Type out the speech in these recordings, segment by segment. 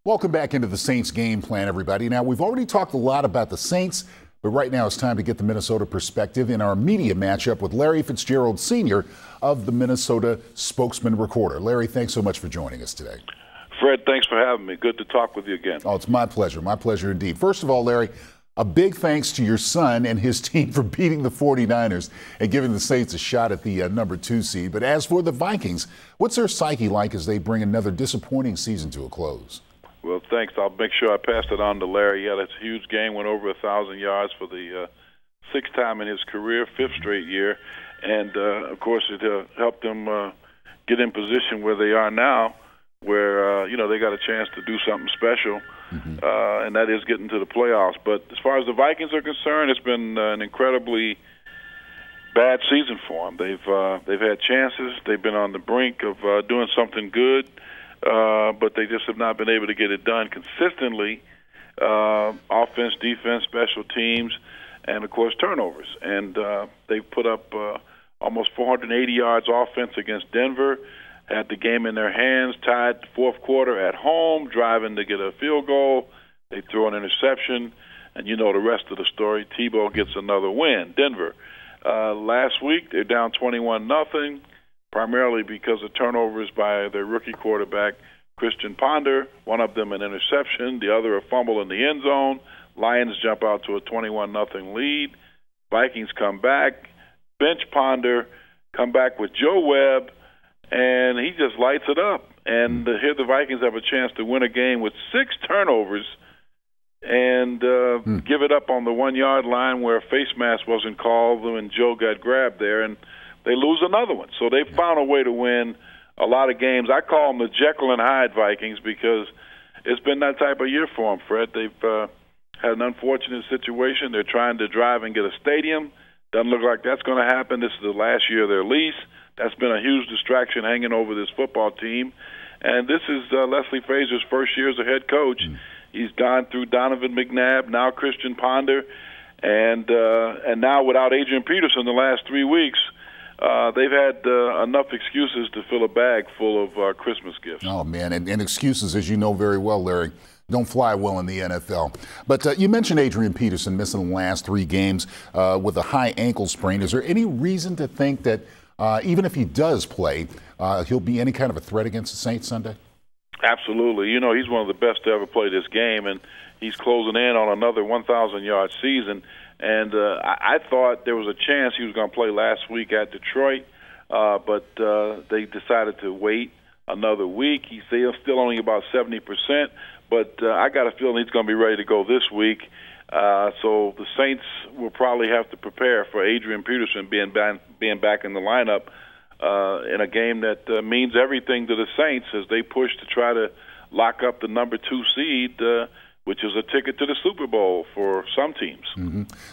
Welcome back into the Saints game plan, everybody. Now, we've already talked a lot about the Saints, but right now it's time to get the Minnesota perspective in our media matchup with Larry Fitzgerald Sr. of the Minnesota Spokesman-Recorder. Larry, thanks so much for joining us today. Fred, thanks for having me. Good to talk with you again. Oh, it's my pleasure. My pleasure indeed. First of all, Larry, a big thanks to your son and his team for beating the 49ers and giving the Saints a shot at the #2 seed. But as for the Vikings, what's their psyche like as they bring another disappointing season to a close? Well, thanks. I'll make sure I pass it on to Larry. Yeah, that's a huge game. Went over 1,000 yards for the sixth time in his career, fifth straight year. And, of course, it helped them get in position where they are now, where, they got a chance to do something special, and that is getting to the playoffs. But as far as the Vikings are concerned, it's been an incredibly bad season for them. They've had chances. They've been on the brink of doing something good. But they just have not been able to get it done consistently. Offense, defense, special teams, and, of course, turnovers. And they put up almost 480 yards offense against Denver, had the game in their hands, tied fourth quarter at home, driving to get a field goal. They throw an interception, and you know the rest of the story. Tebow gets another win. Denver. Last week, they're down 21-0. Primarily because of turnovers by their rookie quarterback, Christian Ponder, one of them an interception, the other a fumble in the end zone. Lions jump out to a 21-0 lead. Vikings come back, bench Ponder, come back with Joe Webb, and he just lights it up. And here the Vikings have a chance to win a game with 6 turnovers and give it up on the 1-yard line where a face mask wasn't called and Joe got grabbed there, and they lose another one. So they found a way to win a lot of games. I call them the Jekyll and Hyde Vikings because it's been that type of year for them, Fred. They've had an unfortunate situation. They're trying to drive and get a stadium. Doesn't look like that's going to happen. This is the last year of their lease. That's been a huge distraction hanging over this football team. And this is Leslie Frazier's first year as a head coach. He's gone through Donovan McNabb, now Christian Ponder, and now without Adrian Peterson the last 3 weeks, they've had enough excuses to fill a bag full of Christmas gifts. Oh, man, and excuses, as you know very well, Larry, don't fly well in the NFL. But you mentioned Adrian Peterson missing the last 3 games with a high ankle sprain. Is there any reason to think that even if he does play, he'll be any kind of a threat against the Saints Sunday? Absolutely. You know, he's one of the best to ever play this game, and he's closing in on another 1,000-yard season. And I thought there was a chance he was going to play last week at Detroit, but they decided to wait another week. He's still only about 70%, but I got a feeling he's going to be ready to go this week. So the Saints will probably have to prepare for Adrian Peterson being back in the lineup in a game that means everything to the Saints as they push to try to lock up the #2 seed, which is a ticket to the Super Bowl for some teams.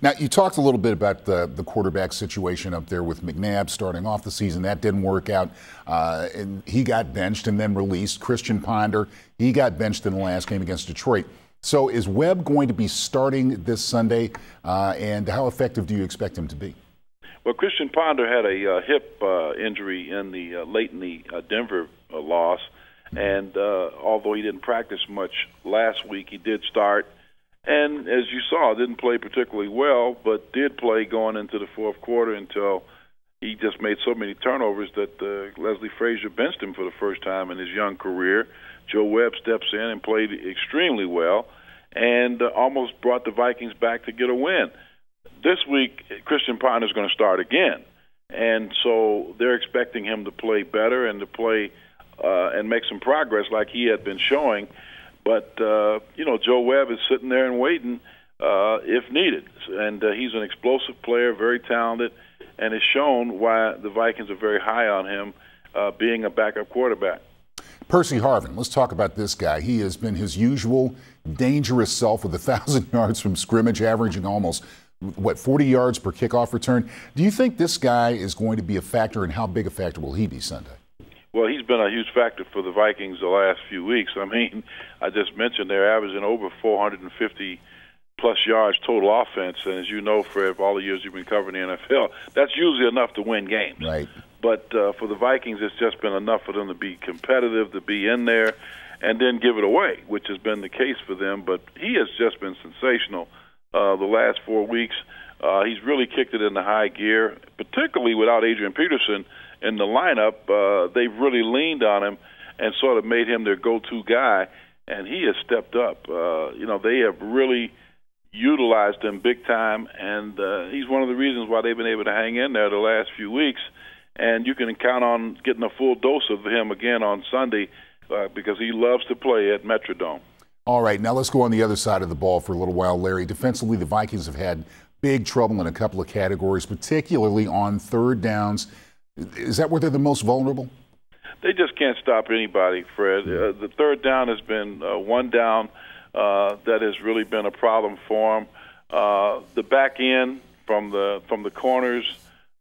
Now, you talked a little bit about the quarterback situation up there with McNabb starting off the season. That didn't work out, and he got benched and then released. Christian Ponder, he got benched in the last game against Detroit. So is Webb going to be starting this Sunday, and how effective do you expect him to be? Well, Christian Ponder had a hip injury late in the Denver loss. And although he didn't practice much last week, he did start. And as you saw, didn't play particularly well, but did play going into the fourth quarter until he just made so many turnovers that Leslie Frazier benched him for the first time in his young career. Joe Webb steps in and played extremely well and almost brought the Vikings back to get a win. This week, Christian Ponder is going to start again. And so they're expecting him to play better and to play and make some progress like he had been showing. But, Joe Webb is sitting there and waiting if needed. And he's an explosive player, very talented, and has shown why the Vikings are very high on him being a backup quarterback. Percy Harvin, let's talk about this guy. He has been his usual dangerous self with 1,000 yards from scrimmage, averaging almost, 40 yards per kickoff return. Do you think this guy is going to be a factor, and how big a factor will he be Sunday? Well, he's been a huge factor for the Vikings the last few weeks. I mean, I just mentioned they're averaging over 450-plus yards total offense. And as you know, Fred, for all the years you've been covering the NFL, that's usually enough to win games. Right. But for the Vikings, it's just been enough for them to be competitive, to be in there. and then give it away, which has been the case for them. But he has just been sensational the last 4 weeks. He's really kicked it into high gear, particularly without Adrian Peterson in the lineup. They've really leaned on him and sort of made him their go-to guy, and he has stepped up. They have really utilized him big time, and he's one of the reasons why they've been able to hang in there the last few weeks. And you can count on getting a full dose of him again on Sunday because he loves to play at Metrodome. All right, now let's go on the other side of the ball for a little while, Larry. Defensively, the Vikings have had big trouble in a couple of categories, particularly on third downs. Is that where they're the most vulnerable? They just can't stop anybody, Fred. The third down has been one down that has really been a problem for them. The back end from the corners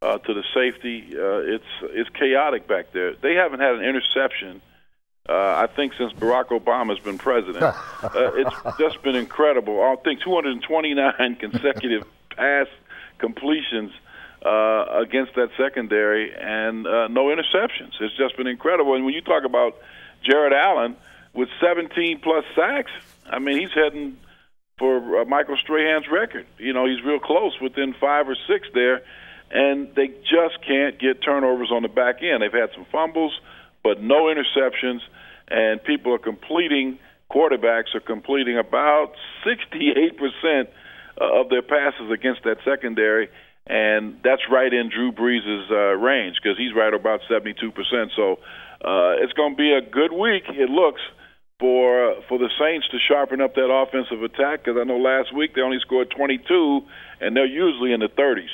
to the safety, it's chaotic back there. They haven't had an interception, I think, since Barack Obama's been president. It's just been incredible. I think 229 consecutive pass completions against that secondary, and no interceptions. It's just been incredible. And when you talk about Jared Allen with 17-plus sacks, I mean, he's heading for Michael Strahan's record. He's real close, within 5 or 6 there, and they just can't get turnovers on the back end. They've had some fumbles, but no interceptions, and quarterbacks are completing about 68% of their passes against that secondary, and that's right in Drew Brees' range because he's right about 72%. So it's going to be a good week, it looks, for the Saints to sharpen up that offensive attack, because I know last week they only scored 22, and they're usually in the 30s.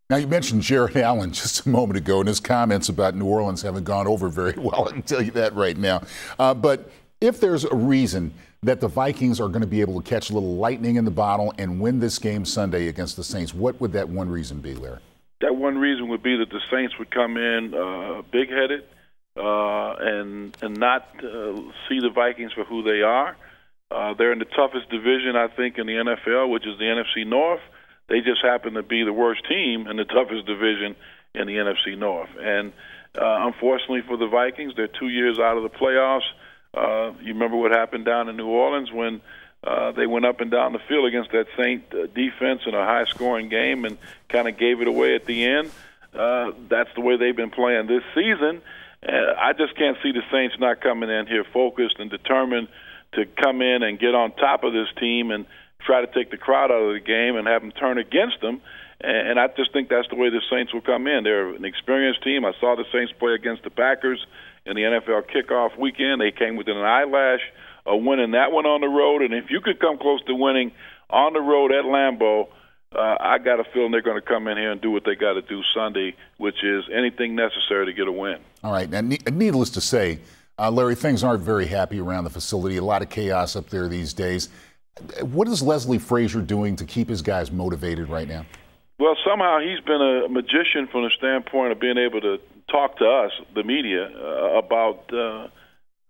Now, you mentioned Jared Allen just a moment ago, and his comments about New Orleans haven't gone over very well. I can tell you that right now. But if there's a reason that the Vikings are going to be able to catch a little lightning in the bottle and win this game Sunday against the Saints, what would that one reason be, Larry? That one reason would be that the Saints would come in big-headed and not see the Vikings for who they are. They're in the toughest division, I think, in the NFL, which is the NFC North. They just happen to be the worst team in the toughest division in the NFC North. And unfortunately for the Vikings, they're 2 years out of the playoffs. You remember what happened down in New Orleans when they went up and down the field against that Saint defense in a high-scoring game and kind of gave it away at the end. That's the way they've been playing this season. I just can't see the Saints not coming in here focused and determined to come in and get on top of this team and try to take the crowd out of the game and have them turn against them. And I just think that's the way the Saints will come in. They're an experienced team. I saw the Saints play against the Packers in the NFL kickoff weekend. They came within an eyelash of winning that one on the road. And if you could come close to winning on the road at Lambeau, I got a feeling they're going to come in here and do what they got to do Sunday, which is anything necessary to get a win. All right. Now, needless to say, Larry, things aren't very happy around the facility. A lot of chaos up there these days. What is Leslie Frazier doing to keep his guys motivated right now? Well, somehow he's been a magician from the standpoint of being able to talk to us, the media, about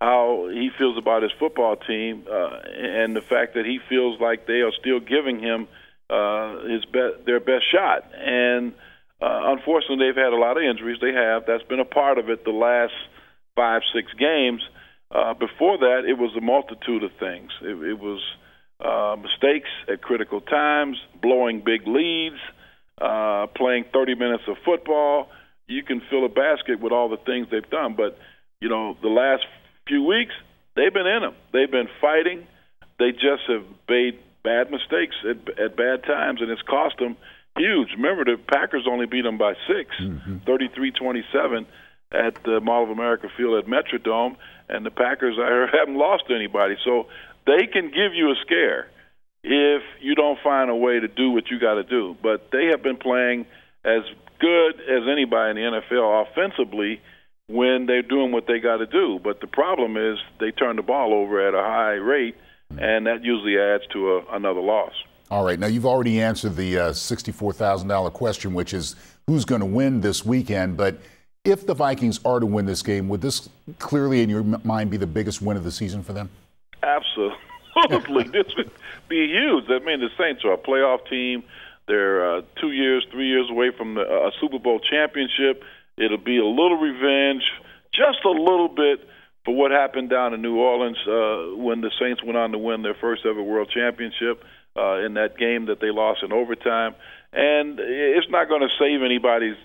how he feels about his football team and the fact that he feels like they are still giving him their best shot. And unfortunately, they've had a lot of injuries. They have. That's been a part of it the last 5-6 games. Before that, it was a multitude of things. It was mistakes at critical times, blowing big leads, playing 30 minutes of football. You can fill a basket with all the things they've done. But, the last few weeks, they've been in them. They've been fighting. They just have made bad mistakes at bad times, and it's cost them huge. Remember, the Packers only beat them by 6, 33-27 at the Mall of America Field at Metrodome, and the Packers haven't lost to anybody. So they can give you a scare if you don't find a way to do what you got to do. But they have been playing as good as anybody in the NFL offensively when they're doing what they got to do. But the problem is they turn the ball over at a high rate, and that usually adds to another loss. All right. Now, you've already answered the $64,000 question, which is who's going to win this weekend. But if the Vikings are to win this game, would this clearly, in your mind, be the biggest win of the season for them? Absolutely. This would be huge. I mean, the Saints are a playoff team. They're 2 years, 3 years away from a Super Bowl championship. It'll be a little revenge, just a little bit, for what happened down in New Orleans when the Saints went on to win their first ever World Championship in that game that they lost in overtime. And it's not going to save anybody's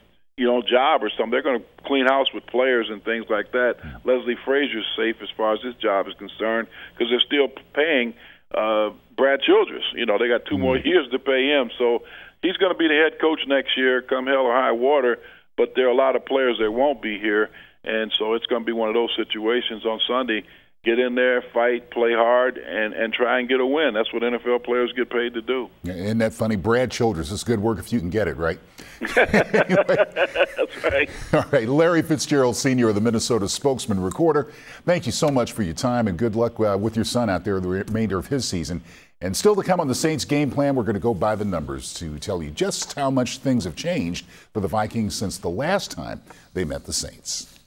job or something. They're going to clean house with players and things like that. Leslie Frazier's safe as far as his job is concerned because they're still paying Brad Childress. They got 2 more years to pay him. So he's going to be the head coach next year, come hell or high water, but there are a lot of players that won't be here. And so it's going to be one of those situations on Sunday. Get in there, fight, play hard, and try and get a win. That's what NFL players get paid to do. Isn't that funny? Brad Childress is good work if you can get it, right? That's right. All right, Larry Fitzgerald, Sr. of the Minnesota Spokesman-Recorder, thank you so much for your time, and good luck with your son out there the remainder of his season. And still to come on the Saints game plan, we're going to go by the numbers to tell you just how much things have changed for the Vikings since the last time they met the Saints.